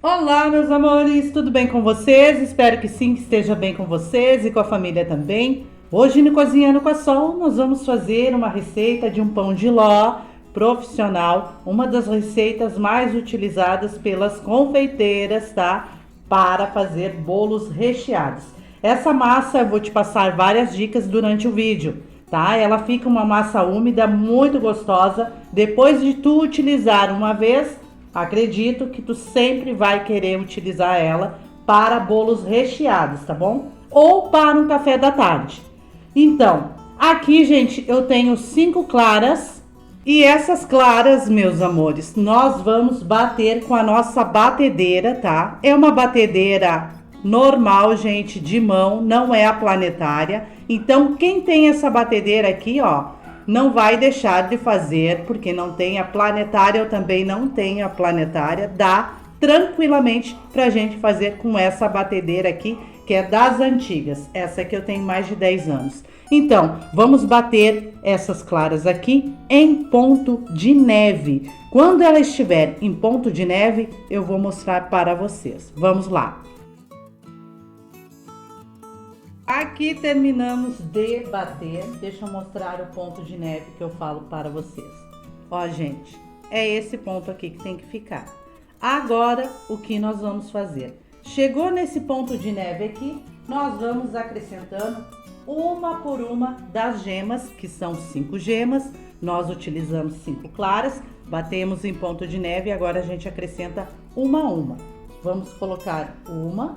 Olá, meus amores, tudo bem com vocês? Espero que sim, que esteja bem com vocês e com a família também. Hoje no Cozinhando com a Sol, nós vamos fazer uma receita de um pão de ló profissional, uma das receitas mais utilizadas pelas confeiteiras, tá? Para fazer bolos recheados. Essa massa eu vou te passar várias dicas durante o vídeo, tá? Ela fica uma massa úmida, muito gostosa. Depois de tu utilizar uma vez, acredito que tu sempre vai querer utilizar ela para bolos recheados, tá bom? Ou para um café da tarde. Então, aqui, gente, eu tenho 5 claras. E essas claras, meus amores, nós vamos bater com a nossa batedeira, tá? É uma batedeira normal, gente, de mão, não é a planetária. Então, quem tem essa batedeira aqui, ó, não vai deixar de fazer, porque não tem a planetária, eu também não tenho a planetária, dá tranquilamente pra gente fazer com essa batedeira aqui, que é das antigas. Essa aqui eu tenho mais de 10 anos. Então, vamos bater essas claras aqui em ponto de neve. Quando ela estiver em ponto de neve, eu vou mostrar para vocês. Vamos lá. Aqui terminamos de bater. Deixa eu mostrar o ponto de neve que eu falo para vocês. Ó, gente, é esse ponto aqui que tem que ficar. Agora, o que nós vamos fazer? Chegou nesse ponto de neve aqui, nós vamos acrescentando uma por uma das gemas, que são 5 gemas. Nós utilizamos 5 claras, batemos em ponto de neve e agora a gente acrescenta uma a uma. Vamos colocar uma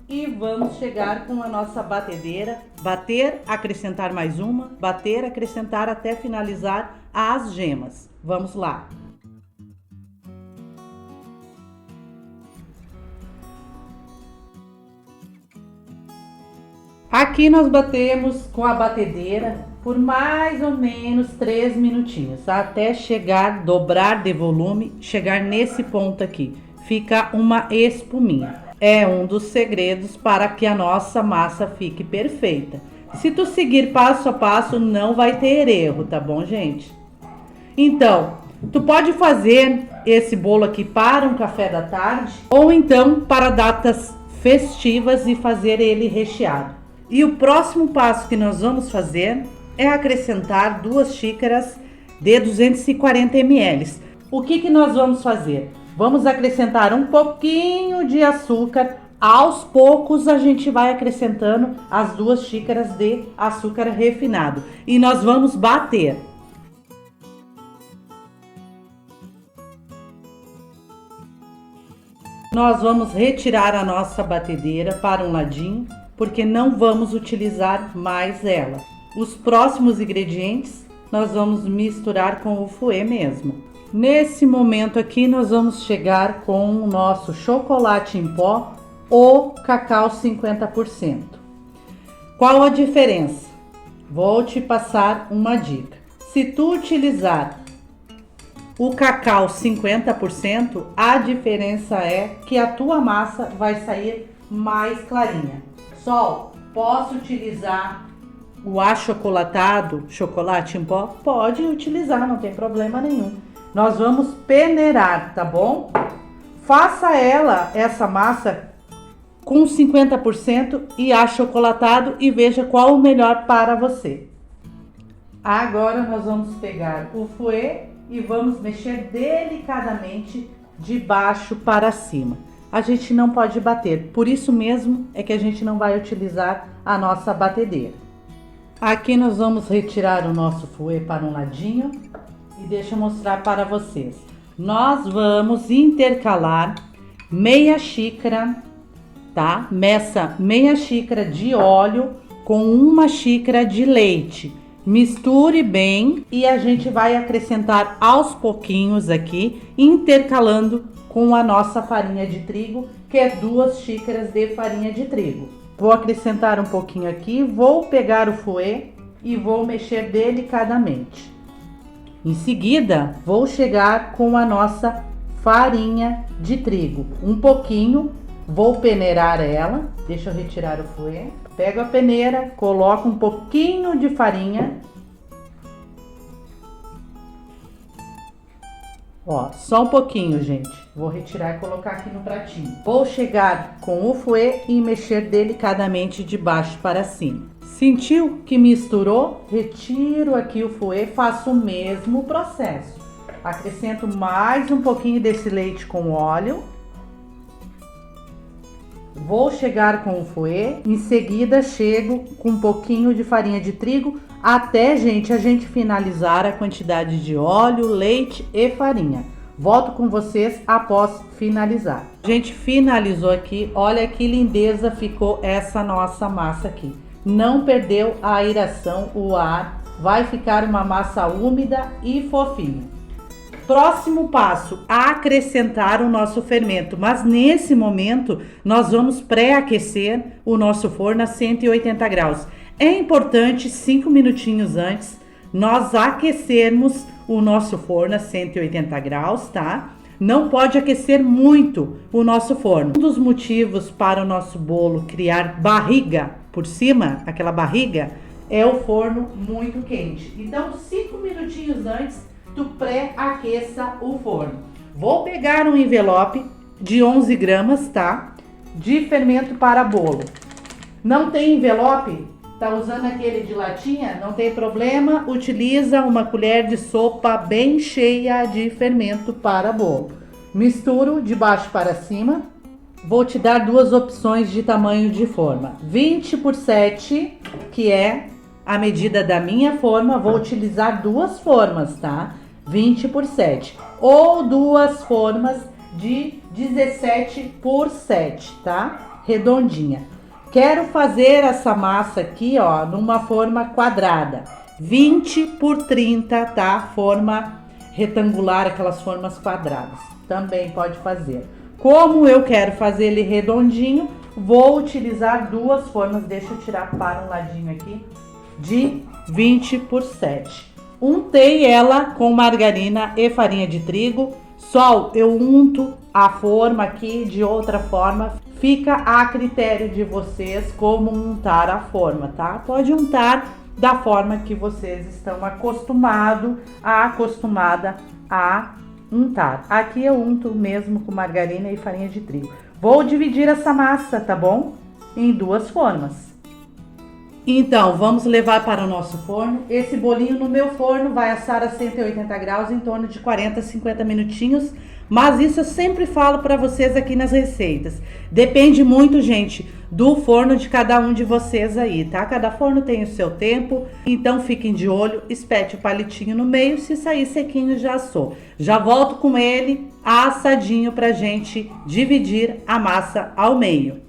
e vamos chegar com a nossa batedeira, bater, acrescentar mais uma, bater, acrescentar até finalizar as gemas. Vamos lá. Aqui nós batemos com a batedeira por mais ou menos 3 minutinhos, até chegar, dobrar de volume, chegar nesse ponto aqui. Fica uma espuminha. É um dos segredos para que a nossa massa fique perfeita. Se tu seguir passo a passo, não vai ter erro, tá bom, gente? Então, tu pode fazer esse bolo aqui para um café da tarde ou então para datas festivas e fazer ele recheado. E o próximo passo que nós vamos fazer é acrescentar 2 xícaras de 240 ml. O que nós vamos fazer? Vamos acrescentar um pouquinho de açúcar. Aos poucos a gente vai acrescentando as 2 xícaras de açúcar refinado. E nós vamos bater. Nós vamos retirar a nossa batedeira para um ladinho, porque não vamos utilizar mais ela. Os próximos ingredientes nós vamos misturar com o fouet mesmo. Nesse momento aqui nós vamos chegar com o nosso chocolate em pó ou cacau 50%. Qual a diferença? Vou te passar uma dica. Se tu utilizar o cacau 50%, a diferença é que a tua massa vai sair mais clarinha. Sol, posso utilizar o achocolatado, chocolate em pó? Pode utilizar, não tem problema nenhum. Nós vamos peneirar, tá bom? Faça essa massa com 50% e achocolatado e veja qual o melhor para você. Agora nós vamos pegar o fouet e vamos mexer delicadamente de baixo para cima. A gente não pode bater, por isso mesmo é que a gente não vai utilizar a nossa batedeira. Aqui nós vamos retirar o nosso fouet para um ladinho e deixa eu mostrar para vocês. Nós vamos intercalar meia xícara, tá? Meça meia xícara de óleo com 1 xícara de leite. Misture bem e a gente vai acrescentar aos pouquinhos aqui, intercalando com a nossa farinha de trigo, que é 2 xícaras de farinha de trigo. Vou acrescentar um pouquinho aqui, vou pegar o fouet e vou mexer delicadamente. Em seguida, vou chegar com a nossa farinha de trigo. Um pouquinho, vou peneirar ela. Deixa eu retirar o fouet. Pego a peneira, coloco um pouquinho de farinha. Ó, só um pouquinho, gente. Vou retirar e colocar aqui no pratinho. Vou chegar com o fouet e mexer delicadamente de baixo para cima. Sentiu que misturou? Retiro aqui o fouet, faço o mesmo processo. Acrescento mais um pouquinho desse leite com óleo. Vou chegar com o fouet, em seguida chego com um pouquinho de farinha de trigo, até, gente, a gente finalizar a quantidade de óleo, leite e farinha. Volto com vocês após finalizar. A gente finalizou aqui, olha que lindeza ficou essa nossa massa aqui. Não perdeu a aeração, o ar, vai ficar uma massa úmida e fofinha. Próximo passo, acrescentar o nosso fermento, mas nesse momento nós vamos pré-aquecer o nosso forno a 180 graus. É importante 5 minutinhos antes nós aquecermos o nosso forno a 180 graus, tá? Não pode aquecer muito o nosso forno. Um dos motivos para o nosso bolo criar barriga por cima, aquela barriga, é o forno muito quente. Então 5 minutinhos antes tu pré-aqueça o forno. Vou pegar um envelope de 11 gramas, tá? De fermento para bolo. Não tem envelope? Tá usando aquele de latinha? Não tem problema, utiliza uma colher de sopa bem cheia de fermento para bolo. Misturo de baixo para cima. Vou te dar duas opções de tamanho de forma. 20 por 7, que é a medida da minha forma, vou utilizar duas formas, tá? 20 por 7. Ou duas formas de 17 por 7, tá? Redondinha. Quero fazer essa massa aqui, ó, numa forma quadrada. 20 por 30, tá? Forma retangular, aquelas formas quadradas. Também pode fazer. Como eu quero fazer ele redondinho, vou utilizar duas formas. Deixa eu tirar para um ladinho aqui. De 20 por 7. Untei ela com margarina e farinha de trigo. Só eu unto a forma aqui de outra forma. Fica a critério de vocês como untar a forma, tá? Pode untar da forma que vocês estão acostumada a untar. Aqui eu unto mesmo com margarina e farinha de trigo. Vou dividir essa massa, tá bom? Em duas formas. Então, vamos levar para o nosso forno. Esse bolinho no meu forno vai assar a 180 graus em torno de 40 a 50 minutinhos. Mas isso eu sempre falo para vocês aqui nas receitas. Depende muito, gente, do forno de cada um de vocês aí, tá? Cada forno tem o seu tempo, então fiquem de olho, espete o palitinho no meio, se sair sequinho já assou. Já volto com ele assadinho pra gente dividir a massa ao meio.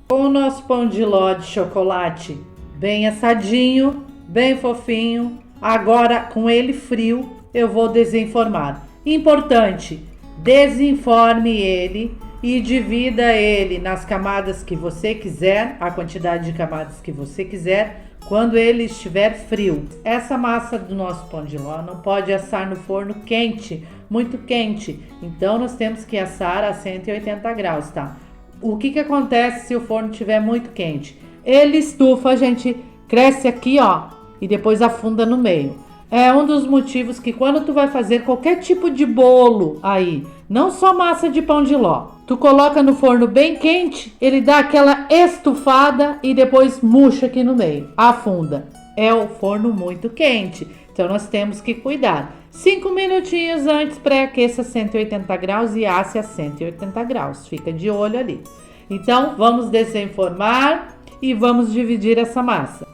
Com o nosso pão de ló de chocolate bem assadinho, bem fofinho, agora com ele frio eu vou desenformar. Importante, desenforme ele e divida ele nas camadas que você quiser, a quantidade de camadas que você quiser, quando ele estiver frio. Essa massa do nosso pão de ló não pode assar no forno quente, muito quente, então nós temos que assar a 180 graus, tá? O que acontece se o forno estiver muito quente? Ele estufa, gente, cresce aqui, ó, e depois afunda no meio. É um dos motivos que quando tu vai fazer qualquer tipo de bolo aí, não só massa de pão de ló, tu coloca no forno bem quente, ele dá aquela estufada e depois murcha aqui no meio, afunda. É o forno muito quente, então nós temos que cuidar. 5 minutinhos antes pré-aqueça 180 graus e asse a 180 graus, fica de olho ali. Então vamos desenformar e vamos dividir essa massa.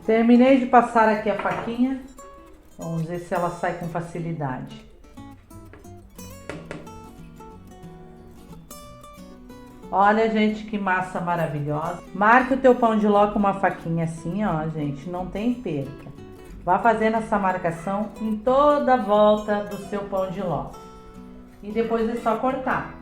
Terminei de passar aqui a faquinha. Vamos ver se ela sai com facilidade. Olha, gente, que massa maravilhosa. Marque o teu pão de ló com uma faquinha assim, ó, gente. Não tem perca. Vá fazendo essa marcação em toda a volta do seu pão de ló. E depois é só cortar.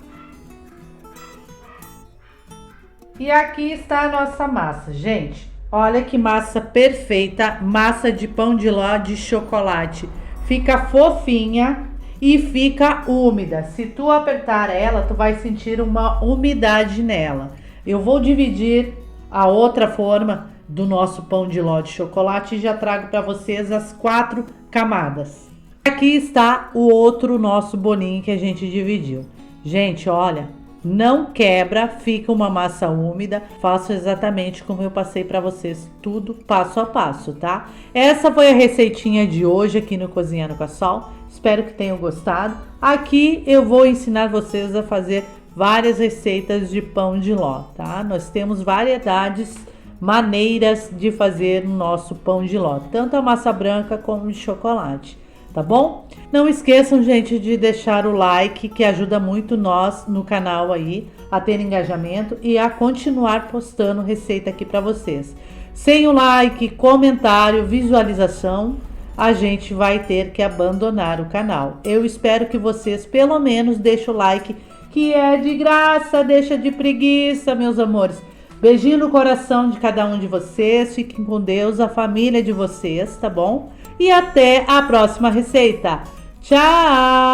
E aqui está a nossa massa, gente. Olha que massa perfeita, massa de pão de ló de chocolate. Fica fofinha e fica úmida. Se tu apertar ela, tu vai sentir uma umidade nela. Eu vou dividir a outra forma do nosso pão de ló de chocolate e já trago para vocês as 4 camadas. Aqui está o outro nosso bolinho que a gente dividiu. Gente, olha, não quebra, fica uma massa úmida. Faço exatamente como eu passei para vocês, tudo passo a passo, tá? Essa foi a receitinha de hoje aqui no Cozinhando com a Sol. Espero que tenham gostado. Aqui eu vou ensinar vocês a fazer várias receitas de pão de ló, tá? Nós temos variedades, maneiras de fazer o nosso pão de ló, tanto a massa branca como de chocolate. Tá bom? Não esqueçam, gente, de deixar o like, que ajuda muito nós no canal aí a ter engajamento e a continuar postando receita aqui para vocês. Sem o like, comentário, visualização, a gente vai ter que abandonar o canal. Eu espero que vocês pelo menos deixem o like, que é de graça, deixa de preguiça, meus amores. Beijinho no coração de cada um de vocês, fiquem com Deus, a família de vocês, tá bom? E até a próxima receita. Tchau!